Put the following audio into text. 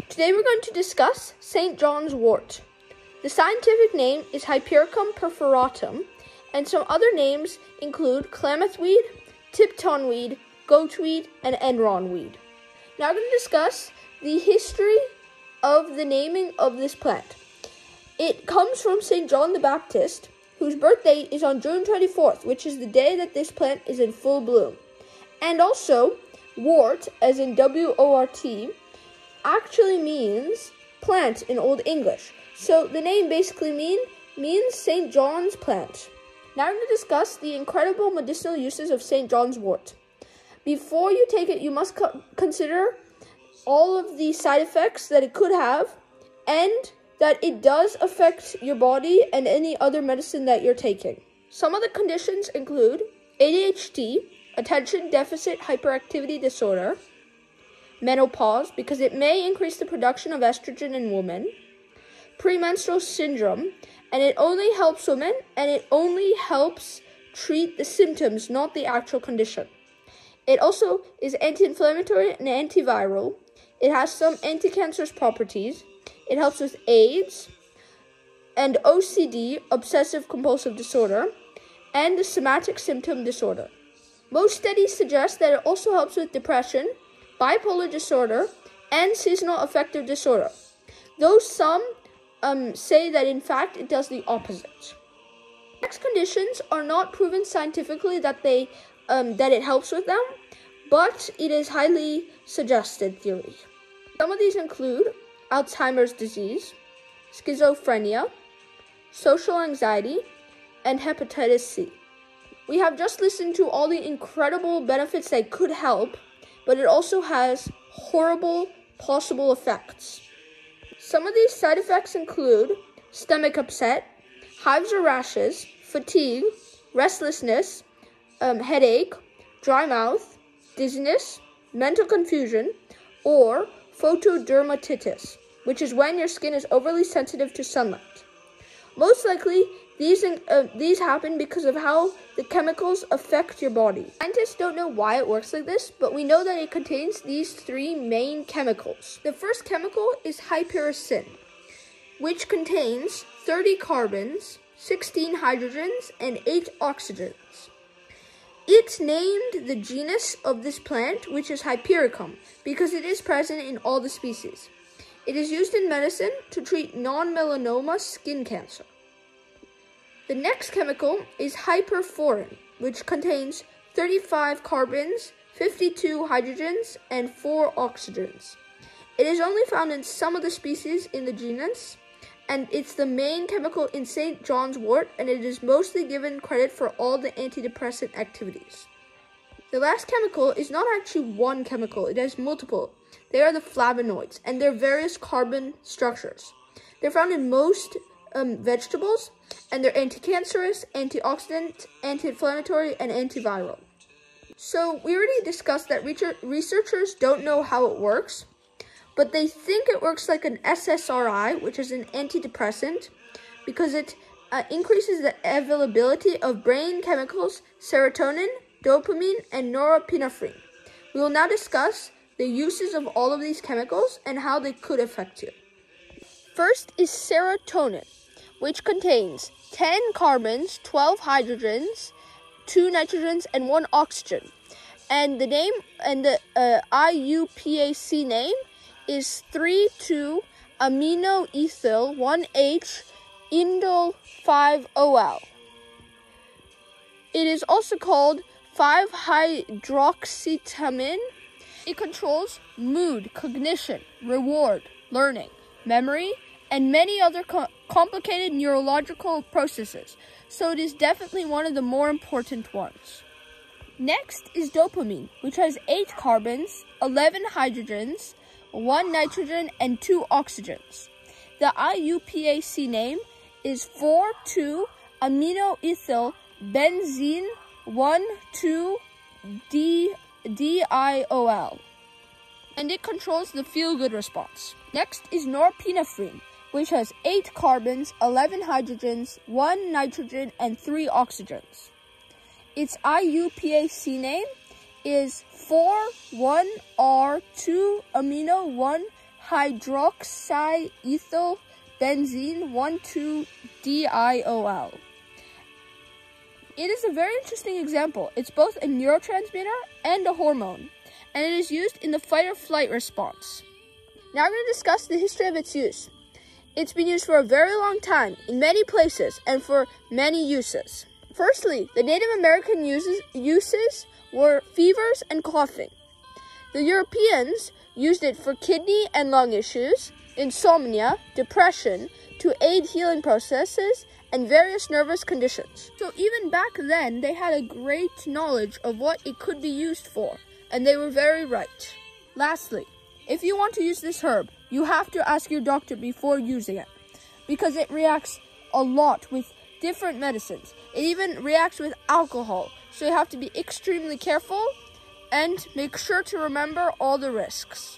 Today we're going to discuss St. John's wort. The scientific name is Hypericum perforatum, and some other names include Klamath weed, Tipton weed, goat weed, and Enron weed. Now we're going to discuss the history of the naming of this plant. It comes from St. John the Baptist, whose birthday is on June 24th, which is the day that this plant is in full bloom. And also, wort, as in W-O-R-T, actually means plant in Old English. So the name basically means St. John's plant. Now I'm going to discuss the incredible medicinal uses of St. John's wort. Before you take it, you must consider all of the side effects that it could have, and that it does affect your body and any other medicine that you're taking. Some of the conditions include ADHD, attention deficit hyperactivity disorder, menopause, because it may increase the production of estrogen in women, premenstrual syndrome, and it only helps women, and it only helps treat the symptoms, not the actual condition. It also is anti-inflammatory and antiviral. It has some anti-cancerous properties. It helps with AIDS and OCD, obsessive-compulsive disorder, and the somatic symptom disorder. Most studies suggest that it also helps with depression, bipolar disorder, and seasonal affective disorder, though some say that in fact it does the opposite. Next conditions are not proven scientifically that it helps with them, but it is highly suggested theory. Some of these include Alzheimer's disease, schizophrenia, social anxiety, and hepatitis C. We have just listened to all the incredible benefits that could help, but it also has horrible possible effects. Some of these side effects include stomach upset, hives or rashes, fatigue, restlessness, headache, dry mouth, dizziness, mental confusion, or photodermatitis, which is when your skin is overly sensitive to sunlight. Most likely, these happen because of how the chemicals affect your body. Scientists don't know why it works like this, but we know that it contains these three main chemicals. The first chemical is hypericin, which contains 30 carbons, 16 hydrogens, and 8 oxygens. It's named the genus of this plant, which is Hypericum, because it is present in all the species. It is used in medicine to treat non-melanoma skin cancer. The next chemical is hyperforin, which contains 35 carbons, 52 hydrogens, and 4 oxygens. It is only found in some of the species in the genus, and it's the main chemical in St. John's wort, and it is mostly given credit for all the antidepressant activities. The last chemical is not actually one chemical, it has multiple. They are the flavonoids, and their various carbon structures. They're found in most vegetables, and they're anti-cancerous, antioxidant, anti-inflammatory, and antiviral. So we already discussed that researchers don't know how it works, but they think it works like an SSRI, which is an antidepressant, because it increases the availability of brain chemicals serotonin, dopamine, and norepinephrine. We will now discuss the uses of all of these chemicals and how they could affect you. First is serotonin, which contains 10 carbons, 12 hydrogens, 2 nitrogens, and 1 oxygen. And the name and the IUPAC name is 3,2-aminoethyl 1H indole 5-OL. It is also called 5-hydroxytamine. It controls mood, cognition, reward, learning, memory, and many other complicated neurological processes, so it is definitely one of the more important ones. Next is dopamine, which has 8 carbons, 11 hydrogens, 1 nitrogen, and 2 oxygens. The IUPAC name is 4,2-aminoethyl benzene 1,2-diol, and it controls the feel-good response. Next is norepinephrine, which has 8 carbons, 11 hydrogens, 1 nitrogen, and 3 oxygens. Its IUPAC name is 4,1-R2-amino hydroxyethyl benzene 1,2-diol. It is a very interesting example. It's both a neurotransmitter and a hormone, and it is used in the fight-or-flight response. Now I'm going to discuss the history of its use. It's been used for a very long time, in many places, and for many uses. Firstly, the Native American uses were fevers and coughing. The Europeans used it for kidney and lung issues, insomnia, depression, to aid healing processes, and various nervous conditions. So even back then, they had a great knowledge of what it could be used for, and they were very right. Lastly, if you want to use this herb, you have to ask your doctor before using it, because it reacts a lot with different medicines. It even reacts with alcohol, so you have to be extremely careful and make sure to remember all the risks.